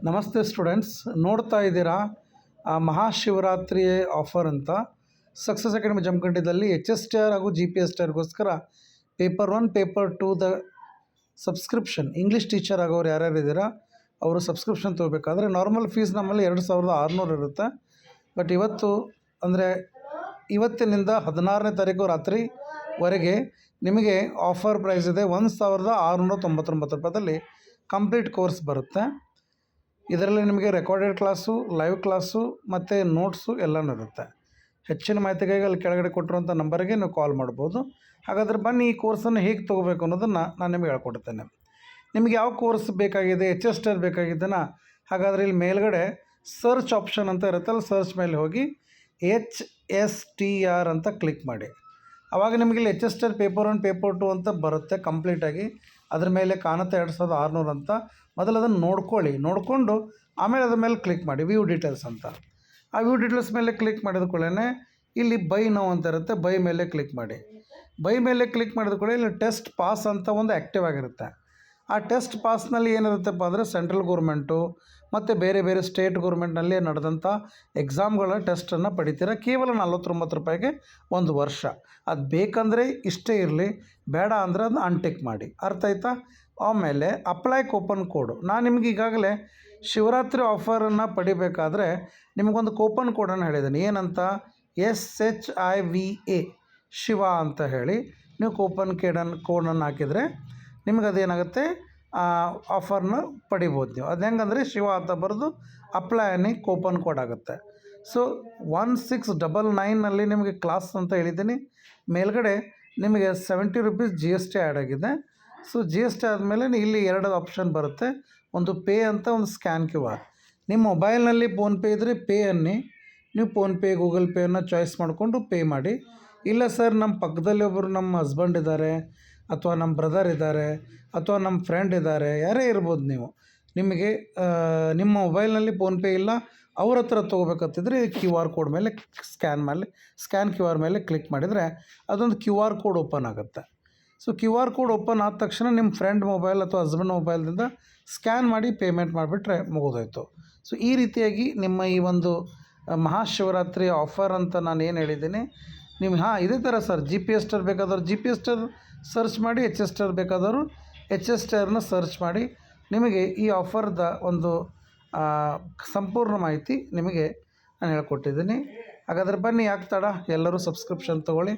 ನಮಸ್ತೆ ಸ್ಟೂಡೆಂಟ್ಸ್, ನೋಡ್ತಾ ಇದ್ದೀರಾ ಮಹಾಶಿವರಾತ್ರಿ ಆಫರ್ ಅಂತ ಸಕ್ಸಸ್ ಅಕಾಡೆಮಿ ಜಮಖಂಡಿದಲ್ಲಿ HSTR ಹಾಗೂ GPSTRಗೋಸ್ಕರ ಪೇಪರ್ 1 ಪೇಪರ್ 2ದ ಸಬ್ಸ್ಕ್ರಿಪ್ಷನ್ ಇಂಗ್ಲೀಷ್ ಟೀಚರ್ ಆಗೋರು ಯಾರ್ಯಾರು ಇದ್ದೀರಾ ಅವರು ಸಬ್ಸ್ಕ್ರಿಪ್ಷನ್ ತೊಗೋಬೇಕಾದ್ರೆ ನಾರ್ಮಲ್ ಫೀಸ್ ನಮ್ಮಲ್ಲಿ 2600 ಇರುತ್ತೆ. ಬಟ್ ಇವತ್ತಿನಿಂದ 16ನೇ ತಾರೀಕು ರಾತ್ರಿವರೆಗೆ ನಿಮಗೆ ಆಫರ್ ಪ್ರೈಸ್ ಇದೆ. 1699 ರೂಪಾಯಿದಲ್ಲಿ ಕಂಪ್ಲೀಟ್ ಕೋರ್ಸ್ ಬರುತ್ತೆ. ಇದರಲ್ಲಿ ನಿಮಗೆ ರೆಕಾರ್ಡೆಡ್ ಕ್ಲಾಸು, ಲೈವ್ ಕ್ಲಾಸು ಮತ್ತು ನೋಟ್ಸು ಎಲ್ಲನೂ ಇರುತ್ತೆ. ಹೆಚ್ಚಿನ ಮಾಹಿತಿಗಾಗಿ ಅಲ್ಲಿ ಕೆಳಗಡೆ ಕೊಟ್ಟಿರುವಂಥ ನಂಬರಿಗೆ ನೀವು ಕಾಲ್ ಮಾಡ್ಬೋದು. ಹಾಗಾದರೆ ಬನ್ನಿ ಈ ಕೋರ್ಸನ್ನು ಹೇಗೆ ತೊಗೋಬೇಕು ಅನ್ನೋದನ್ನು ನಾನು ನಿಮಗೆ ಹೇಳ್ಕೊಡ್ತೇನೆ. ನಿಮಗೆ ಯಾವ ಕೋರ್ಸ್ ಬೇಕಾಗಿದೆ, HSTR ಬೇಕಾಗಿದ್ದೆನಾ, ಹಾಗಾದರೆ ಇಲ್ಲಿ ಮೇಲ್ಗಡೆ ಸರ್ಚ್ ಆಪ್ಷನ್ ಅಂತ ಇರುತ್ತೆ, ಅಲ್ಲಿ ಸರ್ಚ್ ಮೇಲೆ ಹೋಗಿ HSTR ಅಂತ ಕ್ಲಿಕ್ ಮಾಡಿ. ಆವಾಗ ನಿಮಗೆ ಇಲ್ಲಿ HSTR ಪೇಪರ್ 1 ಪೇಪರ್ 2 ಅಂತ ಬರುತ್ತೆ ಕಂಪ್ಲೀಟಾಗಿ. ಅದ್ರ ಮೇಲೆ ಕಾಣುತ್ತೆ 2600 ಅಂತ. ಮೊದಲು ಅದನ್ನು ನೋಡಿಕೊಂಡು ಆಮೇಲೆ ಅದ್ರ ಮೇಲೆ ಕ್ಲಿಕ್ ಮಾಡಿ ವ್ಯೂ ಡೀಟೇಲ್ಸ್ ಅಂತ. ಆ ವ್ಯೂ ಡೀಟೇಲ್ಸ್ ಮೇಲೆ ಕ್ಲಿಕ್ ಮಾಡಿದ ಕೂಡಲೇ ಇಲ್ಲಿ ಬೈ ನೌ ಅಂತ ಇರುತ್ತೆ, ಬೈ ಮೇಲೆ ಕ್ಲಿಕ್ ಮಾಡಿ. ಬೈ ಮೇಲೆ ಕ್ಲಿಕ್ ಮಾಡಿದ ಕೂಡ ಇಲ್ಲಿ ಟೆಸ್ಟ್ ಪಾಸ್ ಅಂತ ಒಂದು ಆ್ಯಕ್ಟಿವ್ ಆಗಿರುತ್ತೆ. ಆ ಟೆಸ್ಟ್ ಪಾಸ್ನಲ್ಲಿ ಏನಿರುತ್ತಪ್ಪ ಅಂದರೆ ಸೆಂಟ್ರಲ್ ಗೌರ್ಮೆಂಟು ಮತ್ತು ಬೇರೆ ಸ್ಟೇಟ್ ಗೌರ್ಮೆಂಟ್ನಲ್ಲಿ ನಡೆದಂಥ ಎಕ್ಸಾಮ್ಗಳ ಟೆಸ್ಟನ್ನು ಪಡಿತೀರ. ಕೇವಲ 49 ರೂಪಾಯಿಗೆ ಒಂದು ವರ್ಷ. ಅದು ಬೇಕಂದರೆ ಇಷ್ಟೇ ಇರಲಿ, ಬೇಡ ಅಂದರೆ ಅದನ್ನ ಅನ್ಟಿಕ್ ಮಾಡಿ. ಅರ್ಥ ಆಯ್ತಾ? ಆಮೇಲೆ ಅಪ್ಲೈ ಕೂಪನ್ ಕೋಡು. ನಾನು ನಿಮ್ಗೆ ಈಗಾಗಲೇ ಶಿವರಾತ್ರಿ ಆಫರನ್ನು ಪಡಿಬೇಕಾದ್ರೆ ನಿಮಗೊಂದು ಕೂಪನ್ ಕೋಡನ್ನು ಹೇಳಿದ್ದೀನಿ. ಏನಂತ? SHIVA ಶಿವ ಅಂತ ಹೇಳಿ ನೀವು ಕೂಪನ್ ಕೋಡನ್ನು ಹಾಕಿದರೆ ನಿಮ್ಗೆ ಅದೇನಾಗುತ್ತೆ, ಆಫರ್ನ ಪಡಿಬೋದು ನೀವು. ಅದು ಹೆಂಗಂದರೆ ಶಿವ ಅಂತ ಬರೆದು ಅಪ್ಲೈ ಅನ್ನಿ ಕೂಪನ್ ಕೋಡ್ ಆಗುತ್ತೆ. ಸೊ 1699ನಲ್ಲಿ ನಿಮಗೆ ಕ್ಲಾಸ್ ಅಂತ ಹೇಳಿದ್ದೀನಿ. ಮೇಲ್ಗಡೆ ನಿಮಗೆ 70 ರೂಪೀಸ್ GST ಆ್ಯಡ್ ಆಗಿದೆ. ಸೊ GST ಆದಮೇಲೆ ಇಲ್ಲಿ 2 ಆಪ್ಷನ್ ಬರುತ್ತೆ, ಒಂದು ಪೇ ಅಂತ, ಒಂದು ಸ್ಕ್ಯಾನ್ QR. ನಿಮ್ಮ ಮೊಬೈಲ್ನಲ್ಲಿ ಫೋನ್ಪೇ ಇದ್ದರೆ ಪೇ ಅನ್ನಿ, ನೀವು ಫೋನ್ಪೇ ಗೂಗಲ್ ಪೇಯನ್ನು ಚಾಯ್ಸ್ ಮಾಡಿಕೊಂಡು ಪೇ ಮಾಡಿ. ಇಲ್ಲ ಸರ್, ನಮ್ಮ ಪಕ್ಕದಲ್ಲಿ ಒಬ್ಬರು ನಮ್ಮ ಹಸ್ಬೆಂಡ್ ಇದ್ದಾರೆ, ಅಥವಾ ನಮ್ಮ ಬ್ರದರ್ ಇದ್ದಾರೆ, ಅಥವಾ ನಮ್ಮ ಫ್ರೆಂಡ್ ಇದ್ದಾರೆ, ಯಾರೇ ಇರ್ಬೋದು, ನಿಮಗೆ ನಿಮ್ಮ ಮೊಬೈಲ್ನಲ್ಲಿ ಫೋನ್ಪೇ ಇಲ್ಲ, ಅವ್ರ ಹತ್ರ ತೊಗೋಬೇಕಂತಿದ್ರೆ QR ಕೋಡ್ ಮೇಲೆ ಸ್ಕ್ಯಾನ್ QR ಮೇಲೆ ಕ್ಲಿಕ್ ಮಾಡಿದರೆ ಅದೊಂದು QR ಕೋಡ್ ಓಪನ್ ಆಗುತ್ತೆ. ಸೊ QR ಕೋಡ್ ಓಪನ್ ಆದ ತಕ್ಷಣ ನಿಮ್ಮ ಫ್ರೆಂಡ್ ಮೊಬೈಲ್ ಅಥವಾ ಹಸ್ಬೆಂಡ್ ಮೊಬೈಲ್ದಿಂದ ಸ್ಕ್ಯಾನ್ ಮಾಡಿ ಪೇಮೆಂಟ್ ಮಾಡಿಬಿಟ್ರೆ ಮುಗಿದೋಯ್ತು. ಸೊ ಈ ರೀತಿಯಾಗಿ ನಿಮ್ಮ ಈ ಒಂದು ಮಹಾಶಿವರಾತ್ರಿ ಆಫರ್ ಅಂತ ನಾನು ಏನು ಹೇಳಿದ್ದೀನಿ, ನೀವು ಇದೇ ಥರ ಸರ್ GPSTR ಬೇಕಾದವರು GPSTR ಸರ್ಚ್ ಮಾಡಿ, HSTR ಬೇಕಾದವರು HSTRನ ಸರ್ಚ್ ಮಾಡಿ. ನಿಮಗೆ ಈ ಆಫರ್ದ ಒಂದು ಸಂಪೂರ್ಣ ಮಾಹಿತಿ ನಿಮಗೆ ನಾನು ಹೇಳ್ಕೊಟ್ಟಿದ್ದೀನಿ. ಹಾಗಾದರೆ ಬನ್ನಿ, ಯಾಕೆ ತಡ, ಎಲ್ಲರೂ ಸಬ್ಸ್ಕ್ರಿಪ್ಷನ್ ತೊಗೊಳ್ಳಿ.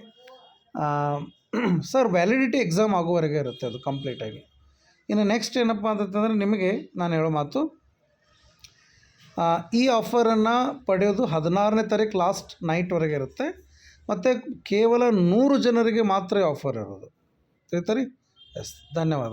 ಸರ್ ವ್ಯಾಲಿಡಿಟಿ ಎಕ್ಸಾಮ್ ಆಗೋವರೆಗೆ ಇರುತ್ತೆ ಅದು ಕಂಪ್ಲೀಟಾಗಿ. ಇನ್ನು ನೆಕ್ಸ್ಟ್ ಏನಪ್ಪ ಅಂತಂದರೆ ನಿಮಗೆ ನಾನು ಹೇಳೋ ಮಾತು, ಈ ಆಫರನ್ನು ಪಡೆಯೋದು 16ನೇ ತಾರೀಕು ಲಾಸ್ಟ್ ನೈಟ್ವರೆಗೆ ಇರುತ್ತೆ. ಮತ್ತು ಕೇವಲ 100 ಜನರಿಗೆ ಮಾತ್ರ ಆಫರ್ ಇರೋದು. ಸರಿ? ಎಸ್, ಧನ್ಯವಾದಗಳು.